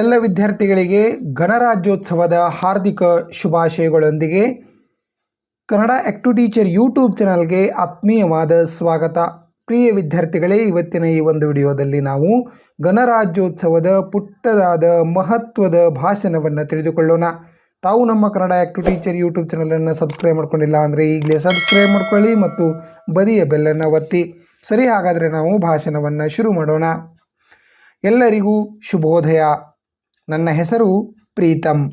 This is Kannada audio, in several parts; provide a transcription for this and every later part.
ಎಲ್ಲ ವಿದ್ಯಾರ್ಥಿಗಳಿಗೆ ಗಣರಾಜ್ಯೋತ್ಸವದ ಹಾರ್ದಿಕ ಶುಭಾಶಯಗಳೊಂದಿಗೆ ಕನ್ನಡ ಆಕ್ಟಿವ್ ಟೀಚರ್ ಯೂಟ್ಯೂಬ್ ಚಾನಲ್ಗೆ ಆತ್ಮೀಯವಾದ ಸ್ವಾಗತ. ಪ್ರಿಯ ವಿದ್ಯಾರ್ಥಿಗಳೇ, ಇವತ್ತಿನ ಈ ಒಂದು ವಿಡಿಯೋದಲ್ಲಿ ನಾವು ಗಣರಾಜ್ಯೋತ್ಸವದ ಪುಟ್ಟದಾದ ಮಹತ್ವದ ಭಾಷಣವನ್ನು ತಿಳಿದುಕೊಳ್ಳೋಣ. ತಾವು ನಮ್ಮ ಕನ್ನಡ ಆಕ್ಟಿವ್ ಟೀಚರ್ ಯೂಟ್ಯೂಬ್ ಚಾನಲನ್ನು ಸಬ್ಸ್ಕ್ರೈಬ್ ಮಾಡ್ಕೊಂಡಿಲ್ಲ ಅಂದರೆ ಈಗಲೇ ಸಬ್ಸ್ಕ್ರೈಬ್ ಮಾಡ್ಕೊಳ್ಳಿ ಮತ್ತು ಬದಿಯ ಬೆಲ್ಲನ್ನು ಒತ್ತಿ. ಸರಿ, ಹಾಗಾದರೆ ನಾವು ಭಾಷಣವನ್ನು ಶುರು ಮಾಡೋಣ. ಎಲ್ಲರಿಗೂ ಶುಭೋದಯ. ನನ್ನ ಹೆಸರು ಪ್ರೀತಮ್.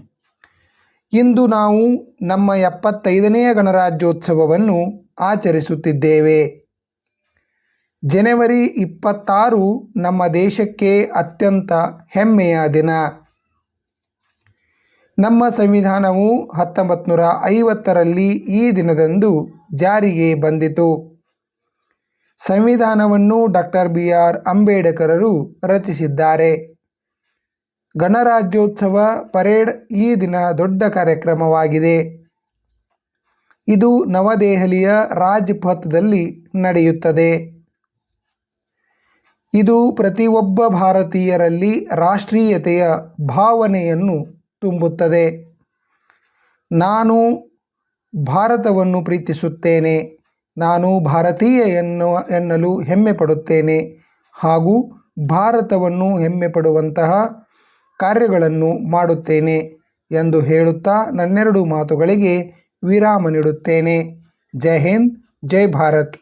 ಇಂದು ನಾವು ನಮ್ಮ 75ನೆಯ ಗಣರಾಜ್ಯೋತ್ಸವವನ್ನು ಆಚರಿಸುತ್ತಿದ್ದೇವೆ. ಜನವರಿ 26 ನಮ್ಮ ದೇಶಕ್ಕೆ ಅತ್ಯಂತ ಹೆಮ್ಮೆಯ ದಿನ. ನಮ್ಮ ಸಂವಿಧಾನವು 1950ರಲ್ಲಿ ಈ ದಿನದಂದು ಜಾರಿಗೆ ಬಂದಿತು. ಸಂವಿಧಾನವನ್ನು ಡಾಕ್ಟರ್ BR ಅಂಬೇಡ್ಕರರು ರಚಿಸಿದ್ದಾರೆ. ಗಣರಾಜ್ಯೋತ್ಸವ ಪರೇಡ್ ಈ ದಿನ ದೊಡ್ಡ ಕಾರ್ಯಕ್ರಮವಾಗಿದೆ. ಇದು ನವದೆಹಲಿಯ ರಾಜ್ಪಥದಲ್ಲಿ ನಡೆಯುತ್ತದೆ. ಇದು ಪ್ರತಿಯೊಬ್ಬ ಭಾರತೀಯರಲ್ಲಿ ರಾಷ್ಟ್ರೀಯತೆಯ ಭಾವನೆಯನ್ನು ತುಂಬುತ್ತದೆ. ನಾನು ಭಾರತವನ್ನು ಪ್ರೀತಿಸುತ್ತೇನೆ, ನಾನು ಭಾರತೀಯ ಎನ್ನಲು ಹೆಮ್ಮೆ ಪಡುತ್ತೇನೆ ಹಾಗೂ ಭಾರತವನ್ನು ಹೆಮ್ಮೆ ಪಡುವಂತಹ ಕಾರ್ಯಗಳನ್ನು ಮಾಡುತ್ತೇನೆ ಎಂದು ಹೇಳುತ್ತಾ ನನ್ನೆರಡು ಮಾತುಗಳಿಗೆ ವಿರಾಮ ನೀಡುತ್ತೇನೆ. ಜೈ ಹಿಂದ್, ಜೈ ಭಾರತ್.